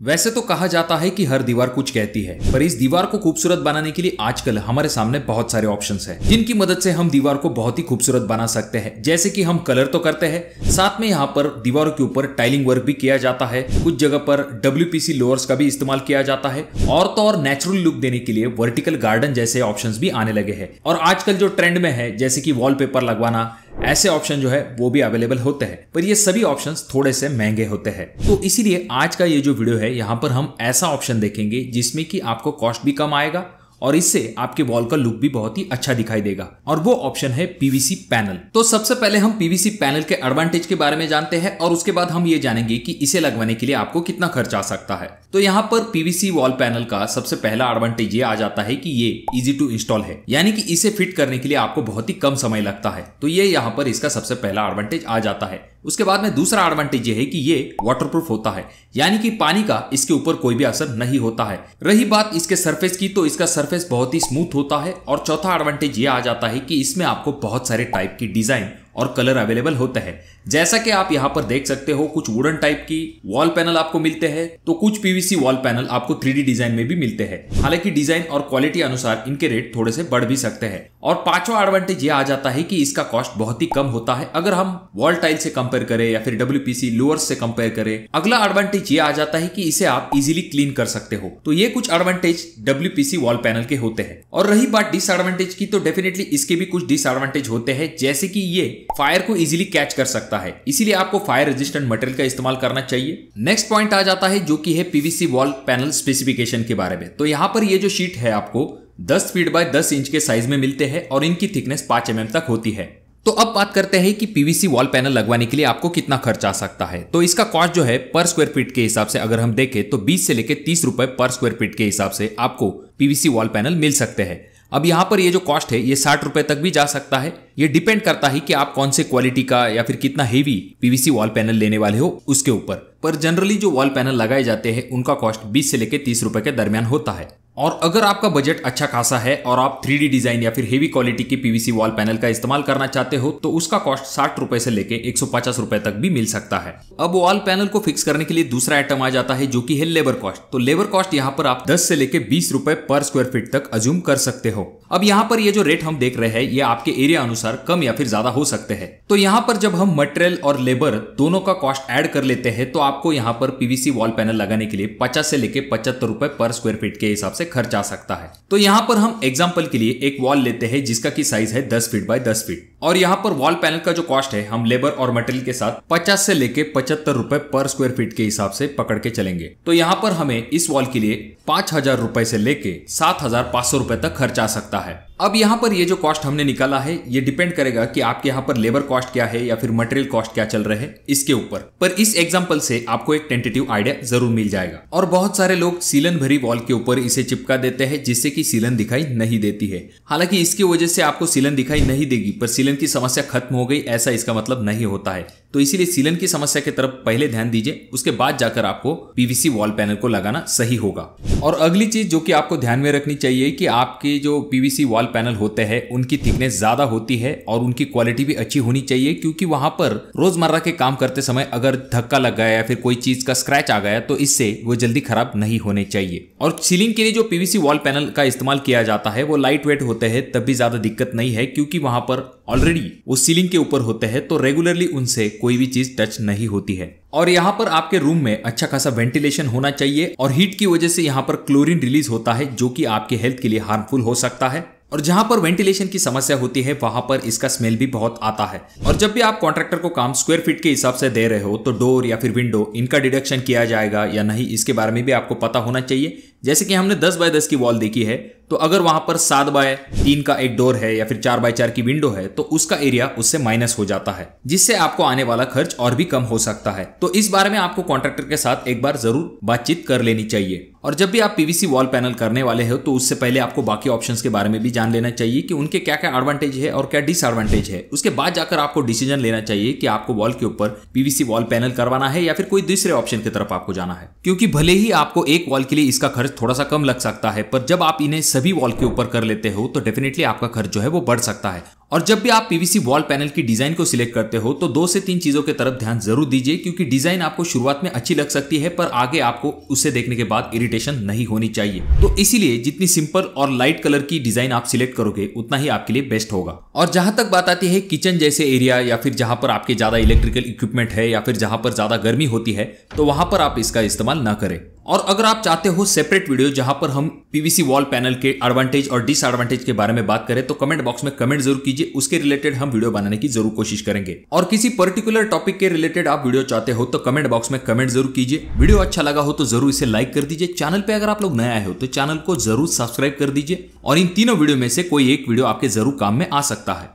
वैसे तो कहा जाता है कि हर दीवार कुछ कहती है, पर इस दीवार को खूबसूरत बनाने के लिए आजकल हमारे सामने बहुत सारे ऑप्शंस हैं, जिनकी मदद से हम दीवार को बहुत ही खूबसूरत बना सकते हैं। जैसे कि हम कलर तो करते हैं, साथ में यहाँ पर दीवारों के ऊपर टाइलिंग वर्क भी किया जाता है। कुछ जगह पर WPC लोअर्स का भी इस्तेमाल किया जाता है, और तो और नेचुरल लुक देने के लिए वर्टिकल गार्डन जैसे ऑप्शंस भी आने लगे हैं। और आजकल जो ट्रेंड में है, जैसे कि वॉलपेपर लगवाना, ऐसे ऑप्शन जो है वो भी अवेलेबल होते हैं, पर ये सभी ऑप्शंस थोड़े से महंगे होते हैं। तो इसीलिए आज का ये जो वीडियो है, यहाँ पर हम ऐसा ऑप्शन देखेंगे जिसमें कि आपको कॉस्ट भी कम आएगा और इससे आपके वॉल का लुक भी बहुत ही अच्छा दिखाई देगा, और वो ऑप्शन है PVC पैनल। तो सबसे पहले हम PVC पैनल के एडवांटेज के बारे में जानते हैं, और उसके बाद हम ये जानेंगे कि इसे लगवाने के लिए आपको कितना खर्च आ सकता है। तो यहाँ पर PVC वॉल पैनल का सबसे पहला एडवांटेज ये आ जाता है कि ये इजी टू इंस्टॉल है, यानी कि इसे फिट करने के लिए आपको बहुत ही कम समय लगता है। तो ये यहाँ पर इसका सबसे पहला एडवांटेज आ जाता है। उसके बाद में दूसरा एडवांटेज ये है कि ये वाटरप्रूफ होता है, यानी कि पानी का इसके ऊपर कोई भी असर नहीं होता है। रही बात इसके सरफेस की, तो इसका सरफेस बहुत ही स्मूथ होता है। और चौथा एडवांटेज ये आ जाता है कि इसमें आपको बहुत सारे टाइप की डिजाइन और कलर अवेलेबल होते हैं। जैसा कि आप यहाँ पर देख सकते हो, कुछ वुडन टाइप की वॉल पैनल आपको मिलते हैं, तो कुछ PVC वॉल पैनल आपको 3D डिजाइन में भी मिलते हैं। हालांकि डिजाइन और क्वालिटी अनुसार इनके रेट थोड़े से बढ़ भी सकते हैं। और पांचवा एडवांटेज ये आ जाता है कि इसका कॉस्ट बहुत ही कम होता है, अगर हम वॉल टाइल से कंपेयर करें या फिर WPC लोअर्स से कंपेयर करें। अगला एडवांटेज ये आ जाता है कि इसे आप इजीली क्लीन कर सकते हो। तो ये कुछ एडवांटेज WPC वॉल पैनल के होते हैं। और रही बात डिसएडवांटेज की, तो डेफिनेटली इसके भी कुछ डिसएडवांटेज होते हैं, जैसे कि ये फायर को इजीली कैच कर सकता है, इसीलिए आपको फायर रेजिस्टेंट मटेरियल का इस्तेमाल करना चाहिए। नेक्स्ट पॉइंट आ जाता है जो कि है PVC वॉल पैनल स्पेसिफिकेशन के बारे में। तो यहाँ पर ये जो शीट है आपको 10 फीट बाय 10 इंच के साइज में मिलते हैं, और इनकी थिकनेस 5 mm तक होती है। तो अब बात करते हैं कि PVC वॉल पैनल लगवाने के लिए आपको कितना खर्च आ सकता है। तो इसका कॉस्ट जो है पर स्क्वायर फीट के हिसाब से अगर हम देखें, तो 20 से लेकर 30 रुपए पर स्क्वायर फीट के हिसाब से आपको PVC वॉल पैनल मिल सकते हैं। अब यहाँ पर ये जो कॉस्ट है ये 60 रुपए तक भी जा सकता है। ये डिपेंड करता है कि आप कौन से क्वालिटी का या फिर कितना हेवी PVC वॉल पैनल लेने वाले हो उसके ऊपर। पर जनरली जो वॉल पैनल लगाए जाते हैं उनका कॉस्ट 20 से लेकर 30 रुपए के दरमियान होता है। और अगर आपका बजट अच्छा खासा है और आप 3D डिजाइन या फिर हेवी क्वालिटी की PVC वॉल पैनल का इस्तेमाल करना चाहते हो, तो उसका कॉस्ट 60 रुपए से लेके 150 रुपए तक भी मिल सकता है। अब वॉल पैनल को फिक्स करने के लिए दूसरा आइटम आ जाता है जो कि है लेबर कॉस्ट। तो लेबर कॉस्ट यहाँ पर आप 10 से लेके 20 रुपए पर स्क्वायर फीट तक अज्यूम कर सकते हो। अब यहाँ पर ये जो रेट हम देख रहे हैं, ये आपके एरिया अनुसार कम या फिर ज्यादा हो सकते हैं। तो यहाँ पर जब हम मटेरियल और लेबर दोनों का कॉस्ट ऐड कर लेते हैं, तो आपको यहाँ पर PVC वॉल पैनल लगाने के लिए 50 से लेके 75 रुपए पर स्क्वायर फीट के हिसाब से खर्च आ सकता है। तो यहाँ पर हम एग्जांपल के लिए एक वॉल लेते हैं जिसका की साइज है 10 फीट बाय 10 फीट, और यहाँ पर वॉल पैनल का जो कॉस्ट है हम लेबर और मटेरियल के साथ 50 से लेके 75 रुपए पर स्क्वायर फीट के हिसाब से पकड़ के चलेंगे। तो यहाँ पर हमें इस वॉल के लिए 5000 रुपए से लेके 7500 रुपए तक खर्च आ सकता है। अब यहाँ पर ये जो कॉस्ट हमने निकाला है, ये डिपेंड करेगा कि आपके यहाँ पर लेबर कॉस्ट क्या है या फिर मटेरियल कॉस्ट क्या चल रहे हैं इसके ऊपर। पर इस एग्जांपल से आपको एक टेंटेटिव आइडिया जरूर मिल जाएगा। और बहुत सारे लोग सीलन भरी वॉल के ऊपर इसे चिपका देते हैं, जिससे कि सीलन दिखाई नहीं देती है। हालांकि इसकी वजह से आपको सीलन दिखाई नहीं देगी, पर सीलन की समस्या खत्म हो गई ऐसा इसका मतलब नहीं होता है। तो इसीलिए सीलन की समस्या की तरफ पहले ध्यान दीजिए, उसके बाद जाकर आपको PVC वॉल पैनल को लगाना सही होगा। और अगली चीज जो कि आपको ध्यान में रखनी चाहिए कि आपके जो PVC वॉल पैनल होते हैं उनकी थिकनेस ज्यादा होती है और उनकी क्वालिटी भी अच्छी होनी चाहिए, क्योंकि वहां पर रोजमर्रा के काम करते समय अगर धक्का लग गया या फिर कोई चीज का स्क्रैच आ गया, तो इससे वो जल्दी खराब नहीं होने चाहिए। और सीलिंग के लिए जो PVC वॉल पैनल का इस्तेमाल किया जाता है वो लाइट वेट होते हैं, तब भी ज्यादा दिक्कत नहीं है, क्योंकि वहां पर ऑलरेडी वो सीलिंग के ऊपर होते हैं, तो रेगुलरली उनसे कोई भी चीज टच नहीं होती है। और यहाँ पर आपके रूम में अच्छा खासा वेंटिलेशन होना चाहिए, और हीट की वजह से यहाँ पर क्लोरीन रिलीज होता है जो कि आपके हेल्थ के लिए हार्मफुल हो सकता है। और जहां पर वेंटिलेशन की समस्या होती है वहां पर इसका स्मेल भी बहुत आता है। और जब भी आप कॉन्ट्रैक्टर को काम स्क्वायर फीट के हिसाब से दे रहे हो, तो डोर या फिर विंडो इनका डिडक्शन किया जाएगा या नहीं, इसके बारे में भी आपको पता होना चाहिए। जैसे कि हमने 10 बाय 10 की वॉल देखी है, तो अगर वहां पर 7 बाय 3 का एक डोर है या फिर 4 बाय 4 की विंडो है, तो उसका एरिया उससे माइनस हो जाता है, जिससे आपको आने वाला खर्च और भी कम हो सकता है। तो इस बारे में आपको कॉन्ट्रैक्टर के साथ एक बार जरूर बातचीत कर लेनी चाहिए। और जब भी आप PVC वॉल पैनल करने वाले हो, तो उससे पहले आपको बाकी ऑप्शंस के बारे में भी जान लेना चाहिए कि उनके क्या क्या एडवांटेज है और क्या डिसएडवांटेज है। उसके बाद जाकर आपको डिसीजन लेना चाहिए कि आपको वॉल के ऊपर PVC वॉल पैनल करवाना है या फिर कोई दूसरे ऑप्शन की तरफ आपको जाना है। क्योंकि भले ही आपको एक वॉल के लिए इसका खर्च थोड़ा सा कम लग सकता है, पर जब आप इन्हें सभी वॉल के ऊपर कर लेते हो तो डेफिनेटली आपका खर्च जो है वो बढ़ सकता है। और जब भी आप पीवीसी वॉल पैनल की डिजाइन को सिलेक्ट करते हो तो 2 से 3 चीजों की तरफ ध्यान जरूर दीजिए, क्योंकि डिजाइन आपको शुरुआत में अच्छी लग सकती है पर आगे आपको उसे देखने के बाद इरिटेशन नहीं होनी चाहिए। तो इसीलिए जितनी सिंपल और लाइट कलर की डिजाइन आप सिलेक्ट करोगे उतना ही आपके लिए बेस्ट होगा। और जहां तक बात आती है किचन जैसे एरिया या फिर जहां पर आपके ज्यादा इलेक्ट्रिकल इक्विपमेंट है या फिर जहां पर ज्यादा गर्मी होती है, तो वहां पर आप इसका इस्तेमाल ना करें। और अगर आप चाहते हो सेपरेट वीडियो जहां पर हम पीवीसी वॉल पैनल के एडवांटेज और डिसएडवांटेज के बारे में बात करें, तो कमेंट बॉक्स में कमेंट जरूर कीजिए, उसके रिलेटेड हम वीडियो बनाने की जरूर कोशिश करेंगे। और किसी पर्टिकुलर टॉपिक के रिलेटेड आप वीडियो चाहते हो तो कमेंट बॉक्स में कमेंट जरूर कीजिए। वीडियो अच्छा लगा हो तो जरूर इसे लाइक कर दीजिए। चैनल पे अगर आप लोग नए आए हो तो चैनल को जरूर सब्सक्राइब कर दीजिए। और इन तीनों वीडियो में से कोई एक वीडियो आपके जरूर काम में आ सकता है।